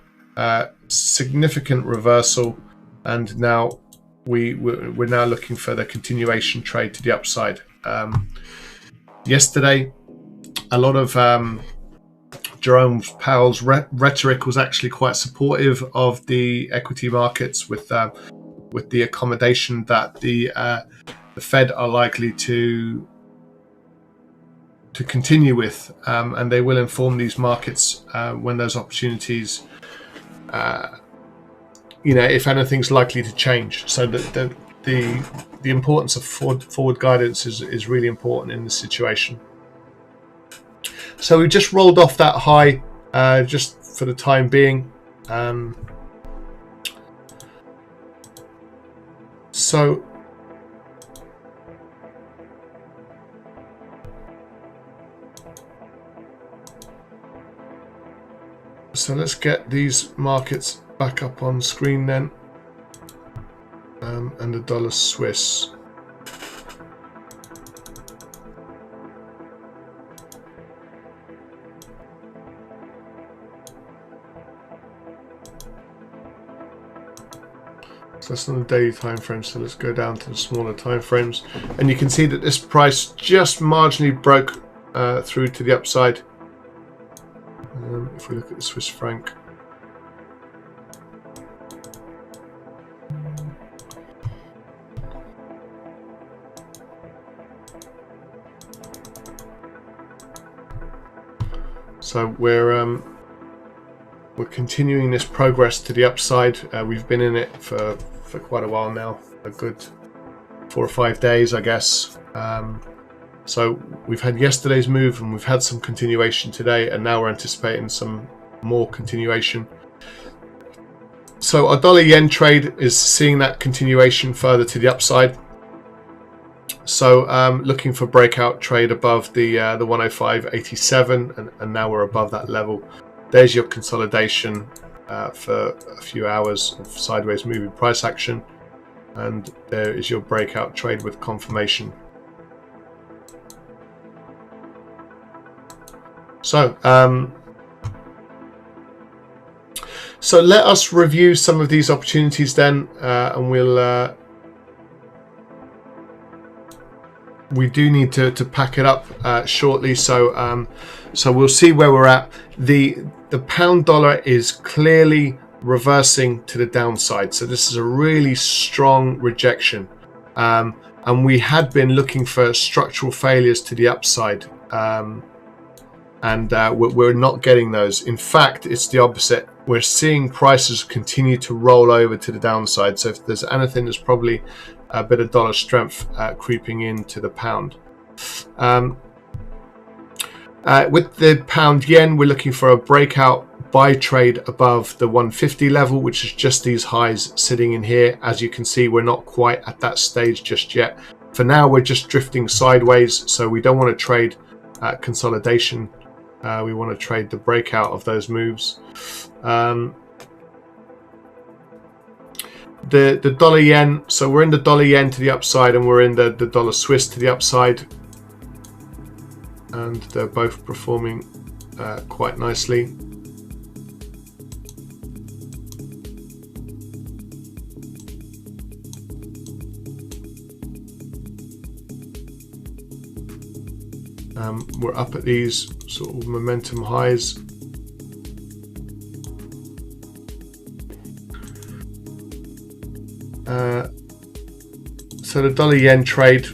significant reversal, and now we're now looking for the continuation trade to the upside. Yesterday, a lot of Jerome Powell's rhetoric was actually quite supportive of the equity markets, with the accommodation that the Fed are likely to continue with, and they will inform these markets when those opportunities, you know, if anything's likely to change. So the importance of forward guidance is really important in this situation. So we just rolled off that high just for the time being. So let's get these markets back up on screen then, and the dollar Swiss. So that's on the daily time frame, so let's go down to the smaller time frames, and you can see that this price just marginally broke through to the upside. If we look at the Swiss franc, so we're continuing this progress to the upside. We've been in it for quite a while now, a good 4 or 5 days, I guess. So we've had yesterday's move, and we've had some continuation today, and now we're anticipating some more continuation. So our dollar yen trade is seeing that continuation further to the upside. So looking for breakout trade above the 105.87, and now we're above that level. There's your consolidation for a few hours of sideways moving price action, and there is your breakout trade with confirmation. So so let us review some of these opportunities then, and we do need to pack it up shortly. So so we'll see where we're at. The pound dollar is clearly reversing to the downside, so this is a really strong rejection, and we had been looking for structural failures to the upside. and we're not getting those. In fact, it's the opposite. We're seeing prices continue to roll over to the downside. So if there's anything, there's probably a bit of dollar strength creeping into the pound. With the pound yen, we're looking for a breakout buy trade above the 150 level, which is just these highs sitting in here. As you can see, we're not quite at that stage just yet. For now, we're just drifting sideways, so we don't want to trade consolidation. We want to trade the breakout of those moves. The dollar yen, so we're in the dollar yen to the upside, and we're in the dollar Swiss to the upside, and they're both performing quite nicely. We're up at these sort of momentum highs. So the dollar yen trade,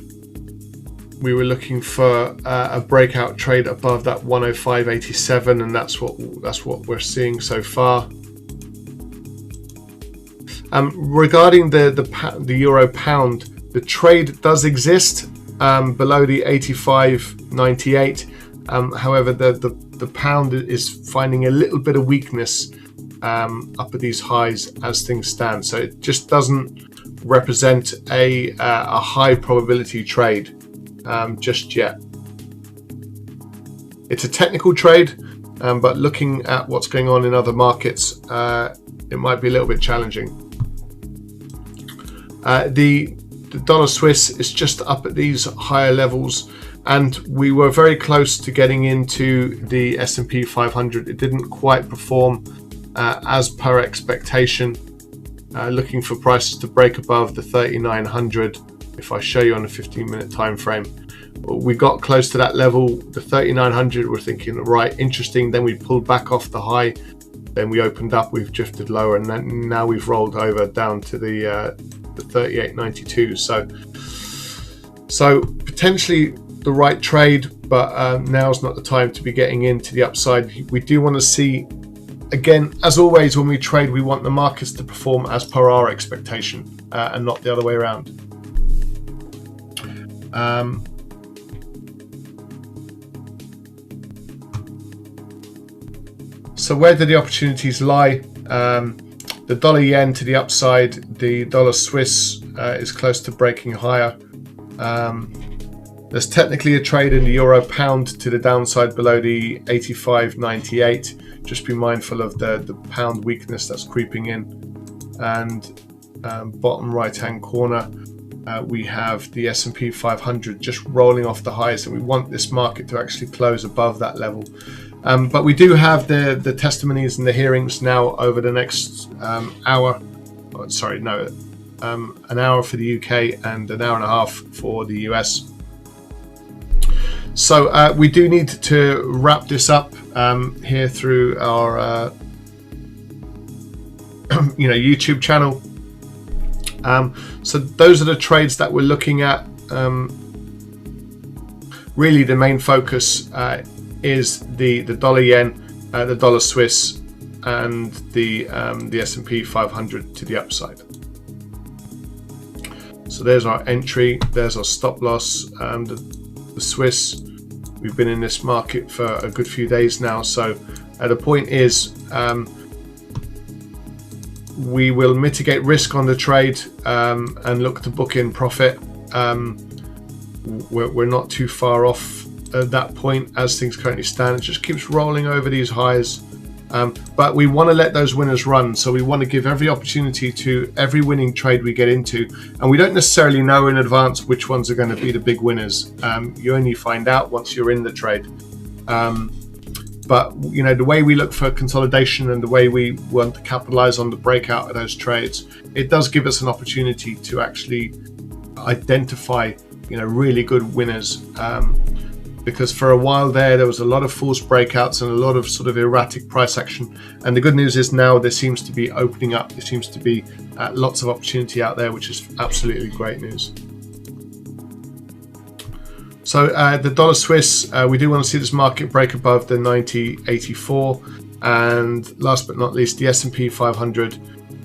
we were looking for a breakout trade above that 105.87, and that's what we're seeing so far. Regarding the euro pound, the trade does exist below the 85.98. However, the pound is finding a little bit of weakness up at these highs as things stand. So it just doesn't represent a high probability trade just yet. It's a technical trade, but looking at what's going on in other markets, it might be a little bit challenging. The dollar Swiss is just up at these higher levels, and we were very close to getting into the S&P 500. It didn't quite perform as per expectation. Looking for prices to break above the 3,900. If I show you on a 15-minute time frame, we got close to that level, the 3,900. We're thinking, right, interesting. Then we pulled back off the high. Then we opened up. We've drifted lower, and then now we've rolled over down to the 38.92. So potentially the right trade, but now's not the time to be getting into the upside. We do want to see, again, as always, when we trade, we want the markets to perform as per our expectation and not the other way around. So where do the opportunities lie? The dollar yen to the upside, the dollar Swiss is close to breaking higher. There's technically a trade in the euro pound to the downside below the 85.98. Just be mindful of the pound weakness that's creeping in. And bottom right hand corner, we have the S&P 500 just rolling off the highs, and we want this market to actually close above that level. But we do have the testimonies and the hearings now over the next hour. Oh, sorry, no, an hour for the UK and an hour and a half for the US. So we do need to wrap this up here through our YouTube channel. So those are the trades that we're looking at. Really, the main focus is the dollar yen, the dollar Swiss, and the S&P 500 to the upside. So there's our entry, there's our stop loss. The Swiss, we've been in this market for a good few days now, so the point is we will mitigate risk on the trade and look to book in profit. We're not too far off at that point as things currently stand. It just keeps rolling over these highs, but we want to let those winners run. So we want to give every opportunity to every winning trade we get into, and we don't necessarily know in advance which ones are going to be the big winners. You only find out once you're in the trade. But the way we look for consolidation and the way we want to capitalize on the breakout of those trades, it does give us an opportunity to actually identify really good winners. Because for a while there was a lot of false breakouts and a lot of sort of erratic price action. And the good news is now there seems to be opening up. There seems to be lots of opportunity out there, which is absolutely great news. So the dollar Swiss, we do want to see this market break above the 90.84, and last but not least, the S&P 500.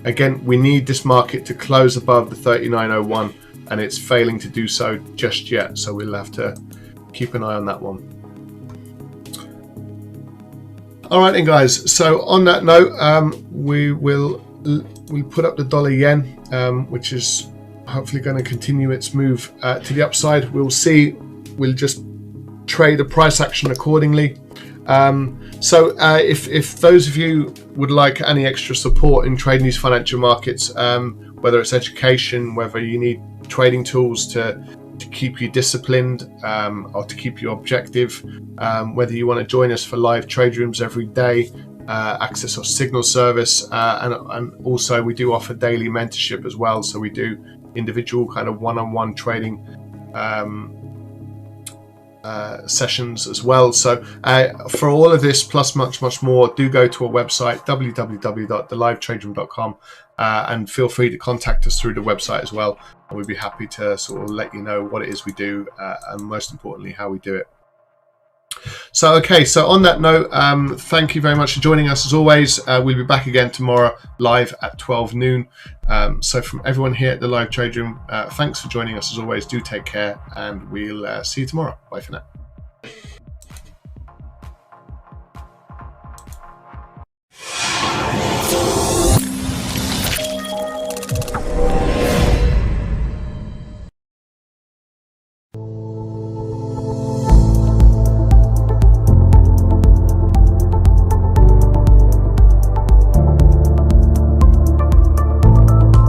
Again, we need this market to close above the 39.01, and it's failing to do so just yet. So we'll have to keep an eye on that one. All right, then, guys. So on that note, we'll put up the dollar yen, which is hopefully going to continue its move to the upside. We'll see. We'll just trade the price action accordingly. So if those of you would like any extra support in trading these financial markets, whether it's education, whether you need trading tools to keep you disciplined or to keep you objective, whether you want to join us for live trade rooms every day, access our signal service, and also we do offer daily mentorship as well. So we do individual kind of one-on-one trading sessions as well. So for all of this plus much more, do go to our website www.thelivetraderoom.com and feel free to contact us through the website as well, and we'd be happy to sort of let you know what it is we do, and most importantly how we do it. So okay, so on that note, thank you very much for joining us as always. We'll be back again tomorrow live at 12 noon. So from everyone here at the Live Trade Room, thanks for joining us as always. Do take care, and we'll see you tomorrow. Bye for now.